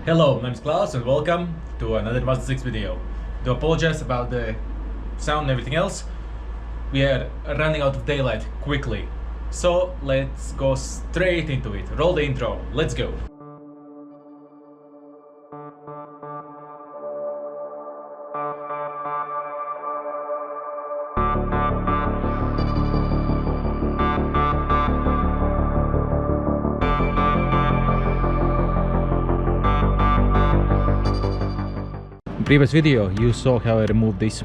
Hello, my name is Klavs and welcome to another Mazda 6 video. To apologize about the sound and everything else, we are running out of daylight quickly. So let's go straight into it. Roll the intro, let's go. Previous video you saw how I removed this.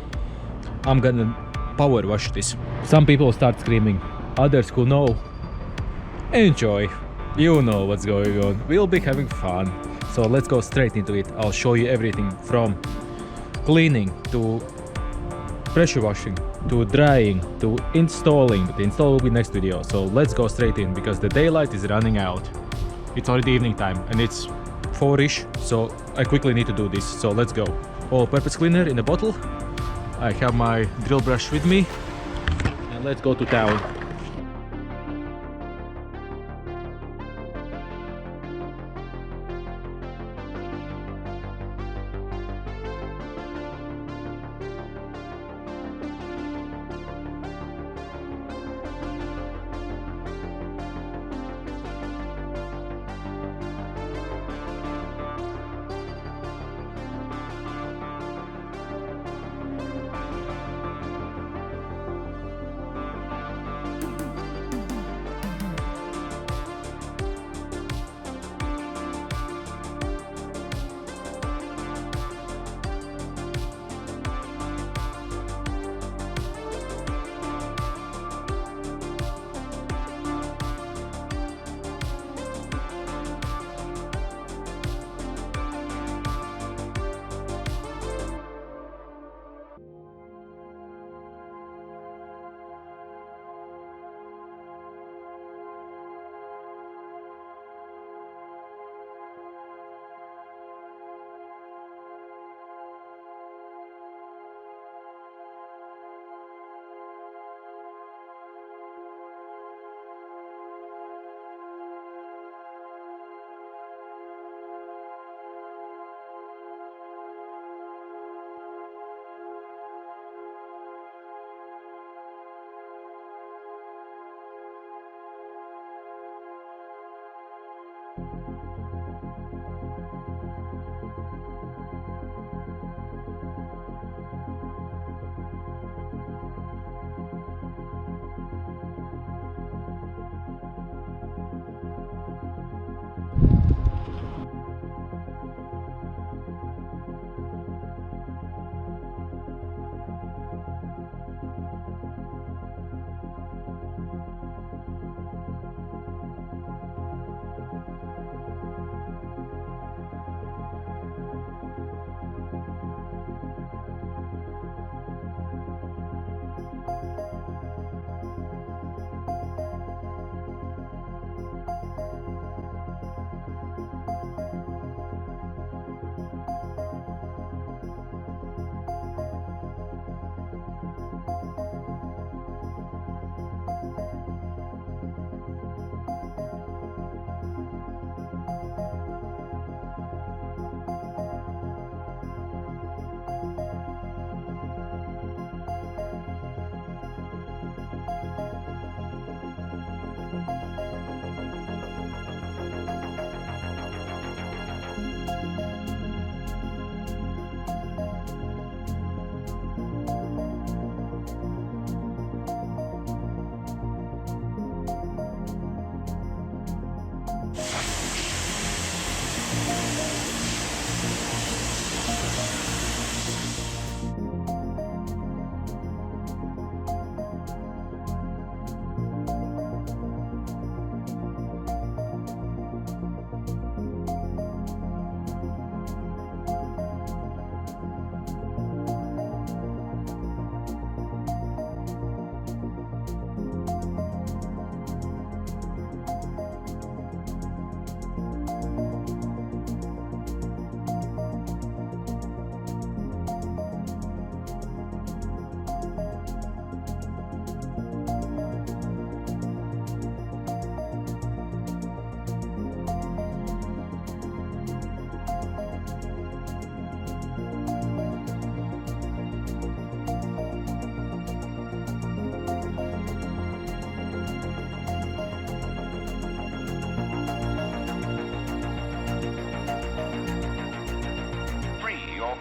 I'm gonna power wash this. Some people start screaming, others who know, enjoy. You know what's going on. We'll be having fun. So let's go straight into it. I'll show you everything from cleaning to pressure washing to drying to installing. The install will be next video. So let's go straight in because the daylight is running out. It's already evening time and it's 4ish, so I quickly need to do this. So let's go. All-purpose cleaner in a bottle. I have my drill brush with me and let's go to town.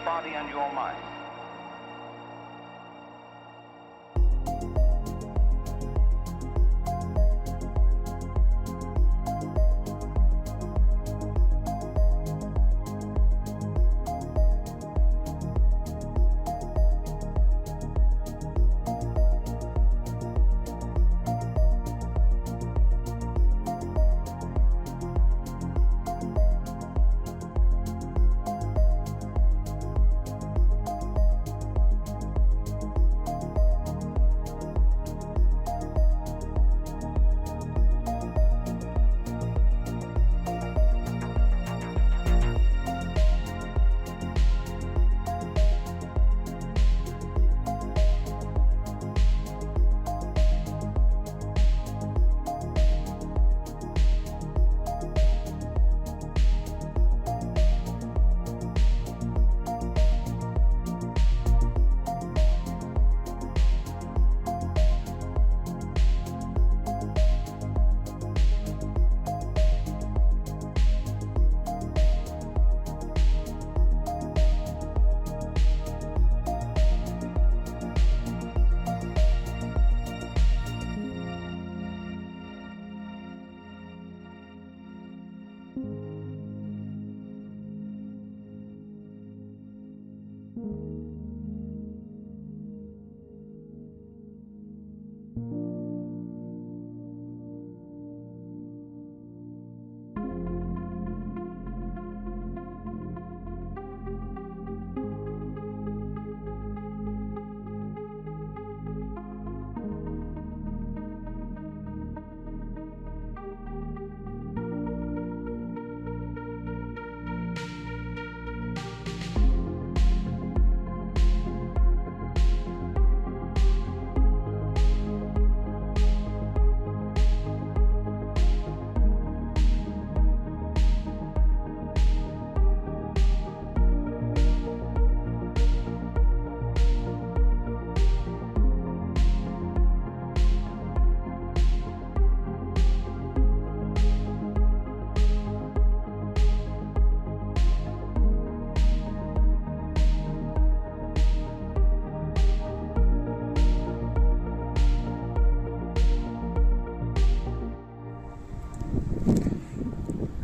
body and your mind.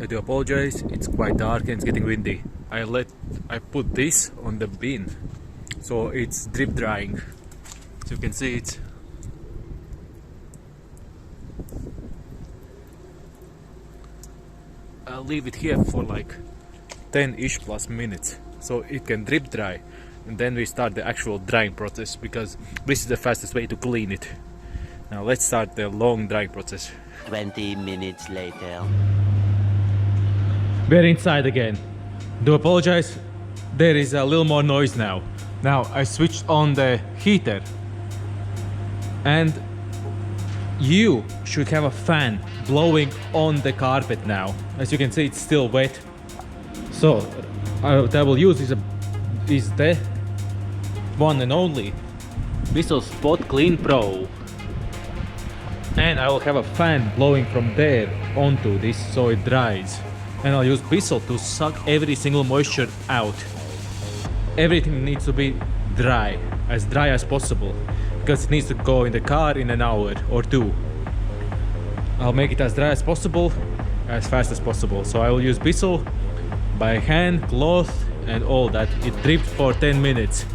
I do apologize, it's quite dark and it's getting windy. I put this on the bin, so it's drip drying. So you can see it. I'll leave it here for like 10-ish plus minutes, so it can drip dry, and then we start the actual drying process, because this is the fastest way to clean it. Now let's start the long drying process. 20 minutes later. We're inside again. Do apologize, there is a little more noise now. Now I switched on the heater, and you should have a fan blowing on the carpet now. As you can see, it's still wet. So what I will use is the one and only Bissell Spot Clean Pro, and I will have a fan blowing from there onto this so it dries. And I'll use Bissell to suck every single moisture out. Everything needs to be dry as possible, because it needs to go in the car in an hour or two. I'll make it as dry as possible, as fast as possible. So I will use Bissell by hand, cloth and all that. It dripped for 10 minutes.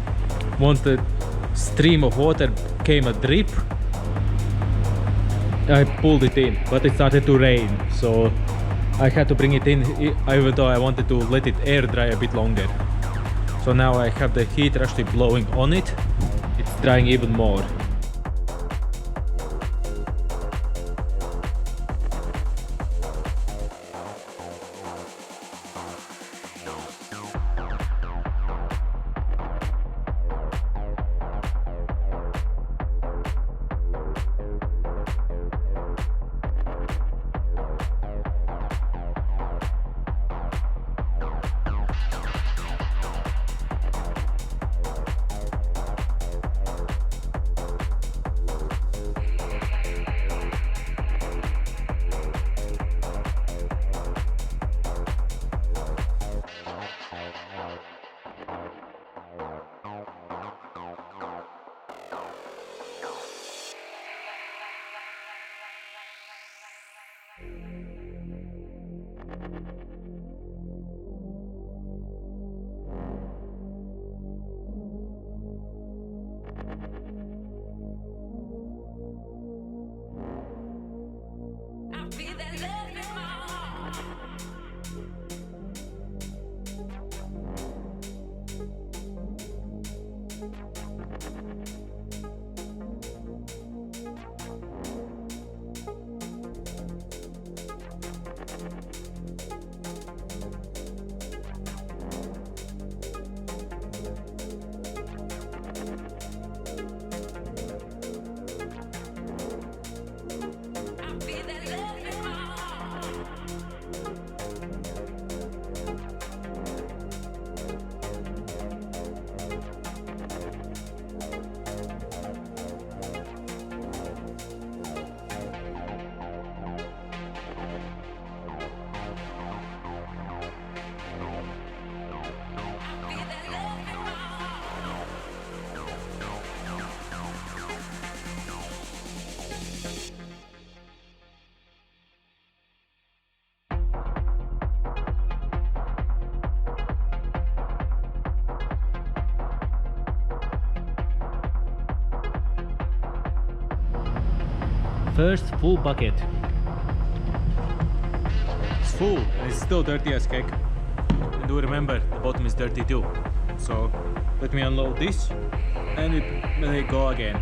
Once the stream of water came a drip, I pulled it in, but it started to rain, so I had to bring it in, even though I wanted to let it air dry a bit longer. So now I have the heater actually blowing on it. It's drying even more. First full bucket. It's full and it's still dirty as heck. And do remember, the bottom is dirty too. So let me unload this and we let it go again.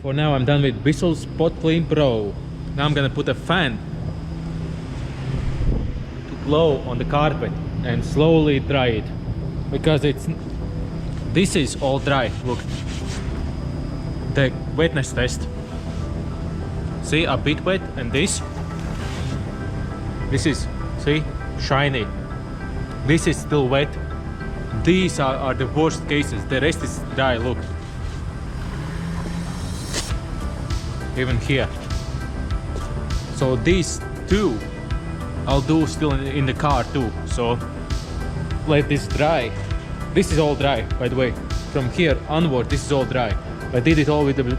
For now I'm done with Bissell Spot Clean Pro. Now I'm gonna put a fan to blow on the carpet and slowly dry it. Because this is all dry, look. The wetness test. See, a bit wet, and this is, see, shiny. This is still wet. These are the worst cases, the rest is dry, look. Even here. So these two I'll do still in the car too. So let this dry. This is all dry, by the way. From here onward, this is all dry. I did it all with the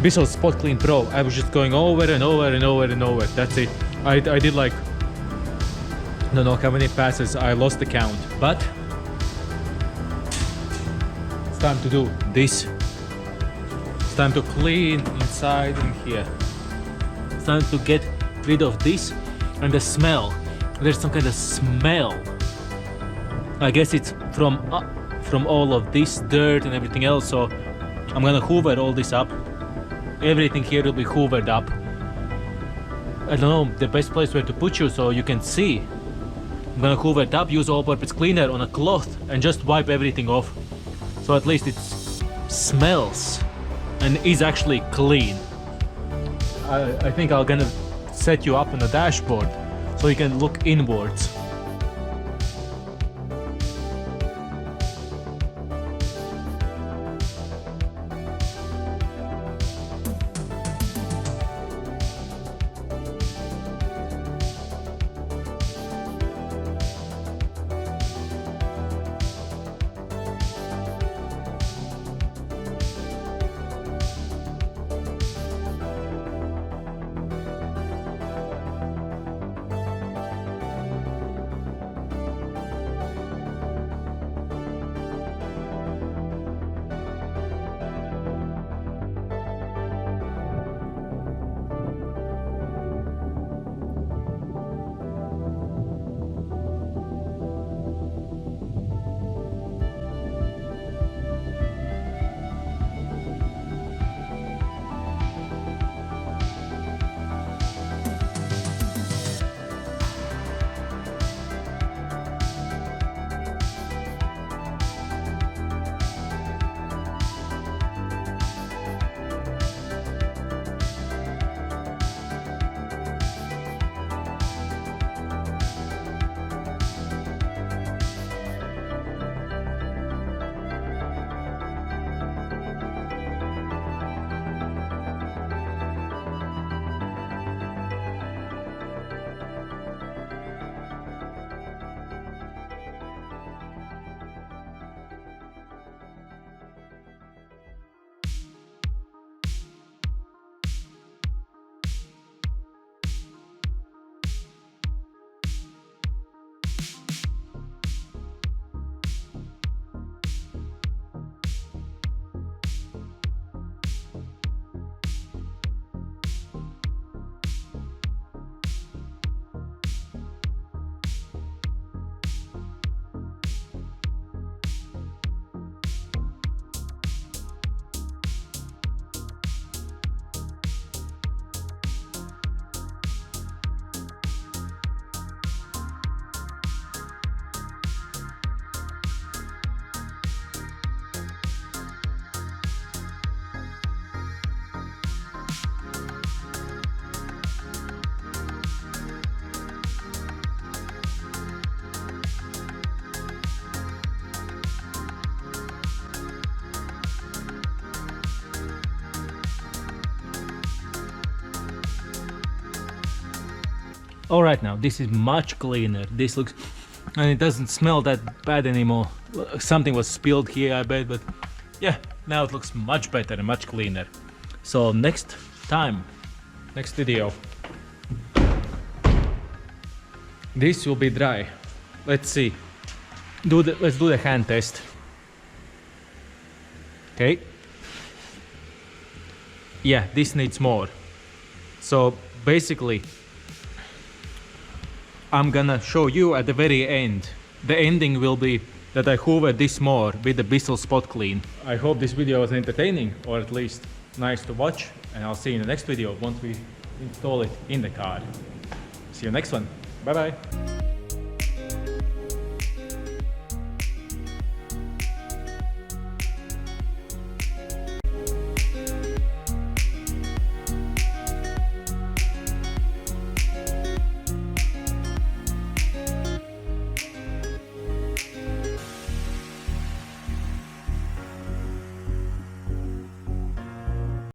Bissell Spot Clean Pro. I was just going over and over and over and over. That's it. I did like, I don't know how many passes, I lost the count. But it's time to do this. It's time to clean inside and here. It's time to get rid of this and the smell. There's some kind of smell. I guess it's from all of this dirt and everything else. So I'm gonna hoover all this up. Everything here will be hoovered up. I don't know the best place where to put you so you can see. I'm gonna hoover it up, use all-purpose cleaner on a cloth and just wipe everything off. So at least it smells and is actually clean. I think I'm gonna set you up on the dashboard so you can look inwards. All right, now this is much cleaner. This looks, and it doesn't smell that bad anymore. Something was spilled here, I bet, but yeah, now it looks much better and much cleaner. So next time, next video, this will be dry. Let's see. Let's do the hand test. Okay. Yeah, this needs more. So basically, I'm gonna show you at the very end. The ending will be that I hoover this more with the Bissell Spot Clean. I hope this video was entertaining, or at least nice to watch, and I'll see you in the next video once we install it in the car. See you next one. Bye bye.